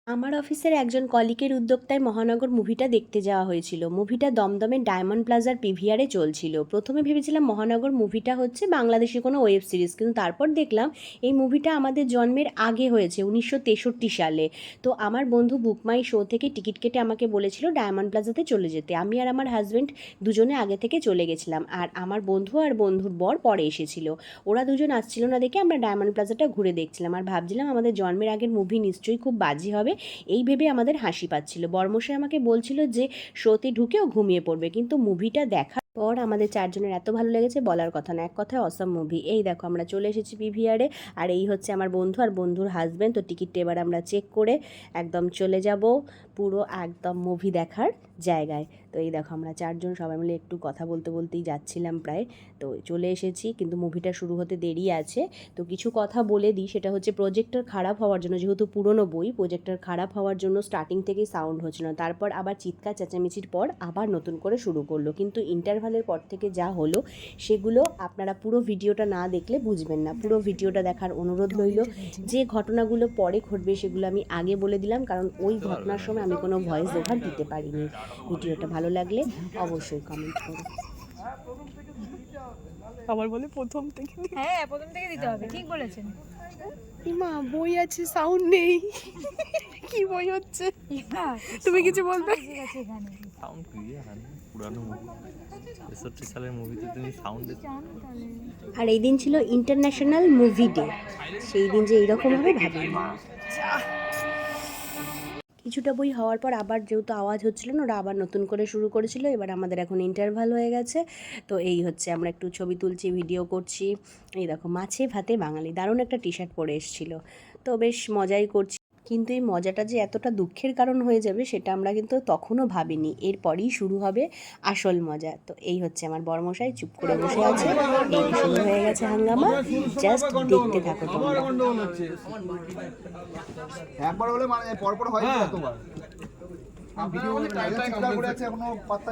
আমার অফিসের একজন কলিগের উদ্যোক্তায় মহানগর মুভিটা দেখতে যাওয়া হয়েছিল। মুভিটা দমদমের ডায়মন্ড প্লাজার পিভিআরে চলছিল। প্রথমে ভেবেছিলাম মহানগর মুভিটা হচ্ছে বাংলাদেশি কোনো ওয়েব সিরিজ, কিন্তু তারপর দেখলাম এই মুভিটা আমাদের জন্মের আগে হয়েছে 1963 সালে। তো আমার বন্ধু বুকমাই শো থেকে টিকিট কেটে আমাকে বলেছিল ডায়মন্ড প্লাজাতে চলে যেতে। আমি আর আমার হাজব্যান্ড দুজনে আগে থেকে চলে গেছিলাম, আর আমার বন্ধু আর বন্ধুর বর পরে এসেছিল। ওরা দুজন আসছিল না দেখে আমরা ডায়মন্ড প্লাজাটা ঘুরে দেখছিলাম আর ভাবছিলাম আমাদের জন্মের আগের মুভি নিশ্চয়ই খুব বাজি হবে। এই ভেবে আমাদের হাসি পাচ্ছিল। বর্মশাই আমাকে বলছিল যে শোতে ঢুকেও ঘুমিয়ে পড়বে, কিন্তু মুভিটা দেখার পর আমাদের চারজনের এত ভালো লেগেছে বলার কথা না। এক কথায় অসাম মুভি। এই দেখো আমরা চলে এসেছি পিভিআরে, আর এই হচ্ছে আমার বন্ধু আর বন্ধুর হাজব্যান্ড। তো টিকিটটা এবার আমরা চেক করে একদম চলে যাব পুরো একদম মুভি দেখার জায়গায়। তো এই দেখো আমরা চারজন সবাই মিলে একটু কথা বলতে বলতেই যাচ্ছিলাম প্রায়। তো চলে এসেছি, কিন্তু মুভিটা শুরু হতে দেরি আছে। তো কিছু কথা বলে দিই, সেটা হচ্ছে প্রজেক্টর খারাপ হওয়ার জন্য, যেহেতু পুরনো বই, প্রজেক্টর খারাপ হওয়ার জন্য স্টার্টিং থেকেই সাউন্ড হচ্ছিল না। তারপর আবার চিৎকার চেঁচামেচির পর আবার নতুন করে শুরু করলো, কিন্তু ইন্টারভালের পর থেকে যা হলো সেগুলো আপনারা পুরো ভিডিওটা না দেখলে বুঝবেন না। পুরো ভিডিওটা দেখার অনুরোধ রইল। যে ঘটনাগুলো পরে ঘটবে সেগুলো আমি আগে বলে দিলাম, কারণ ওই ঘটনার সময় আমি কোনো ভয়েস ওভার দিতে পারিনি। ভিডিওটা ভালো লাগলে অবশ্যই কমেন্ট করুন। আবার বলে প্রথম থেকে। হ্যাঁ, প্রথম থেকে দিতে হবে, ঠিক বলেছেন। মা বই আছে, সাউন্ড নেই। কি বই হচ্ছে? তুমি কিছু বলবে? সাউন্ড ক্লিয়ার হয় না, পুরানো মুভি 63 সালের মুভিতে তুমি সাউন্ড। আর এই দিন ছিল ইন্টারন্যাশনাল মুভি ডে। সেই দিন যে এইরকম হবে ভাবিনি। কিছুটা বই হওয়ার পর আবার যেহেতু আওয়াজ হচ্ছিল না, ওরা আবার নতুন করে শুরু করেছিল। এবার আমাদের এখন ইন্টারভাল হয়ে গেছে। তো এই হচ্ছে আমরা একটু ছবি তুলছি, ভিডিও করছি। এই দেখো মাছে ভাতে বাঙালি, দারুণ একটা টি শার্ট পরে এসেছিলো। তো বেশ মজাই করছি, কিন্তু এই মজাটা যে এতটা দুঃখের কারণ হয়ে যাবে সেটা আমরা কিন্তু তখনও ভাবিনি। এরপরই শুরু হবে আসল মজা। তো এই হচ্ছে আমার বড়মশাই চুপ করে বসে আছে। এই শুরু হয়ে গেছে হাঙ্গামা, জাস্ট দেখতে থাকো তোমরা। একবার হলে মানে পরপর হয় না এতবার। ভিডিও টাইমটা করে আছে এখনো পাত্তা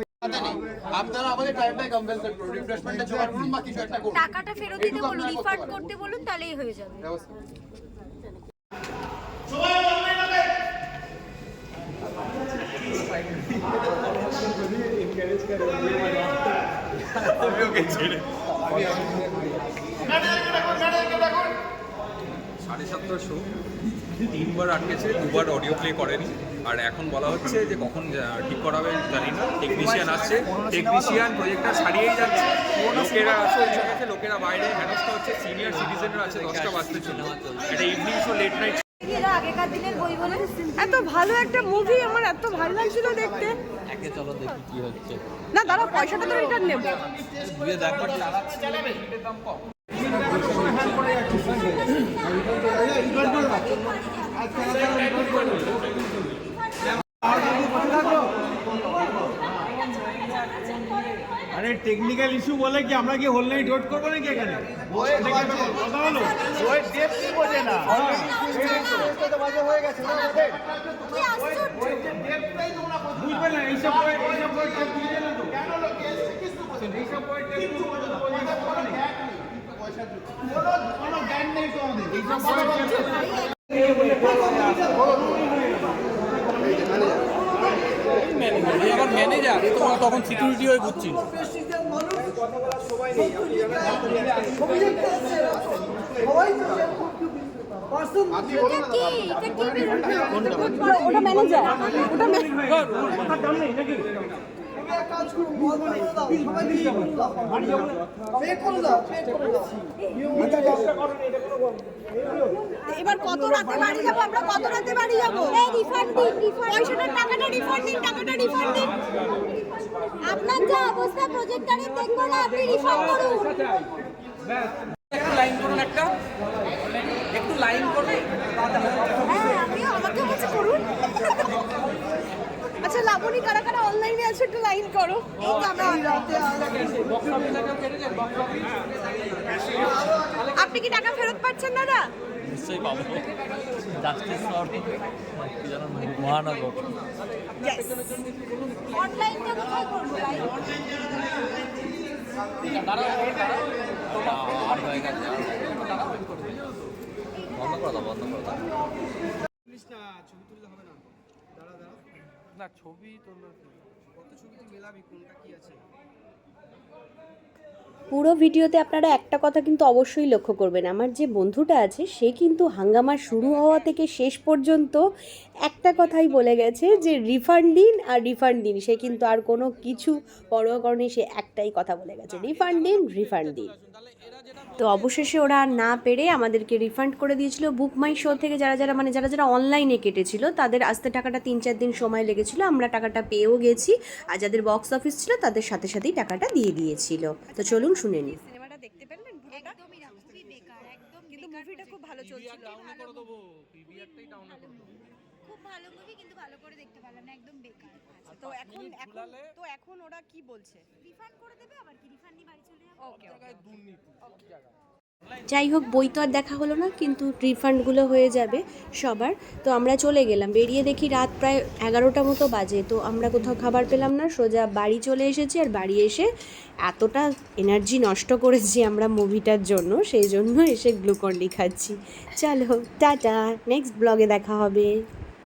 আপনারা আমাদের টাইমটা কম্পেনসেট করুন, রিফ্রেশমেন্টে জোগাড় করুন, বাকি কিছু একটা করুন। টাকাটা ফেরত দিতে বলুন, রিফান্ড করতে বলুন, তাহলেই হয়ে যাবে। আমি ওকে ছেড়ে 7:30 শো 3বার আটকেছে, 2বার অডিও প্লে করেনি। আর এখন বলা হচ্ছে যে কখন ঠিক করাবে জানি না। টেকনিশিয়ান আসছে, টেকনিশিয়ান প্রজেক্টটা ছাড়িয়েই যাচ্ছে। লোকেরা গেছে, লোকেরা বাইরে হেনস্থা হচ্ছে। সিনিয়র সিটিজেনরা আছে, 10টা বাজতে চলে। একটা ইভিনিং শো, লেট নাইট। আগেকার দিনের বই বলে এত ভালো একটা মুভি, আমার এত ভালো লাগছিল দেখতে। একে চলো দেখি কি হচ্ছে। না দাঁড়া, পয়সাটা তো রিটার্ন নেব। দিয়ে দেখো আরে টেকনিক্যাল ইস্যু বলে কি আমরা কি হোল নাইট ওয়েট করবো নাকি এখানে? কথা হলো ওয়েট ডেট কি বোঝে না, বুঝবে না এইসব এইসব বুঝবে না তো এইসব কোনো জ্ঞান নেই তো আমাদের এইসব ম্যানেজার তখন সিকিউরিটি হয়ে ঘুরছিল। ওটা ম্যানেজার, ওটা এবার কত রাতে বাড়ি যাবো আমরা, কত রাতে বাড়ি যাবো? রিফান্ড দিন, পয়সাটার টাকাটা রিফান্ড দিন, টাকাটা রিফান্ড দিন। আপনার যা অবস্থা প্রজেক্টরে দেখবো না, আপনি রিফান্ড করুন। একটু লাইন করুন, একটু লাইন করুন। হ্যাঁ আপনি আমাকে বলছে করুন। আচ্ছা লাবণী, কারা কারা অনলাইনে আছে একটু লাইন করো। এই তো আমরা আপনি কি টাকা ফেরত পাচ্ছেন দাদা? নিশ্চয়ই পাবো। জাস্টিস ফর মহানগর। অনলাইনটা কোথায় করবো? আর হয়ে গেছে, বন্ধ করে দাও, বন্ধ করে দাও। ছবি তুললে হবে না, দাঁড়া দাঁড়া, না ছবি তোলার কত ছবি তুই মেলাবি, কোনটা কি আছে? পুরো ভিডিওতে আপনারা একটা কথা কিন্তু অবশ্যই লক্ষ্য করবেন, আমার যে বন্ধুটা আছে সে কিন্তু হাঙ্গামা শুরু হওয়া থেকে শেষ পর্যন্ত একটা কথাই বলে গেছে যে রিফান্ড দিন আর রিফান্ড দিন। সে কিন্তু আর কোনো কিছু পরোয়া করেনি, সে একটাই কথা বলে গেছে, রিফান্ড দিন রিফান্ড দিন। তো অবশেষে ওরা আর না পেরে আমাদেরকে রিফান্ড করে দিয়েছিল। বুক মাই শো থেকে যারা যারা অনলাইনে কেটেছিল তাদের আসতে টাকাটা 3-4 দিন সময় লেগেছিল, আমরা টাকাটা পেয়েও গেছি। আর যাদের বক্স অফিস ছিল তাদের সাথে সাথেই টাকাটা দিয়ে দিয়েছিল। তো চলুন শুনে নিই। সিনেমাটা দেখতে পেলেন পুরোটা? একদমই না, খুবই বেকার, একদম কিন্তু বেকার মুভিটা খুব ভালো চলছিল। ডাউনে করে দেবো, পিভিআরটাই ডাউনে করে দেবো। খুব ভালো মুভি, কিন্তু ভালো করে দেখতে পারলাম না, একদম বেকার। তো এখন ওরা কি বলছে? রিফান্ড করে দেবে, আবার কি রিফান্ড নিয়ে বাড়ি চলে যাবো? ওকে জায়গায় দুর্নীতি সব জায়গায়। যাই হোক, বই তো আর দেখা হলো না, কিন্তু রিফান্ডগুলো হয়ে যাবে সবার। তো আমরা চলে গেলাম, বেরিয়ে দেখি রাত প্রায় 11টা মতো বাজে। তো আমরা কোথাও খাবার পেলাম না, সোজা বাড়ি চলে এসেছি। আর বাড়ি এসে এতটা এনার্জি নষ্ট করেছি আমরা মুভিটার জন্য, সেই জন্য এসে গ্লুকন ডি খাচ্ছি। চলো টাটা, নেক্সট ব্লগে দেখা হবে।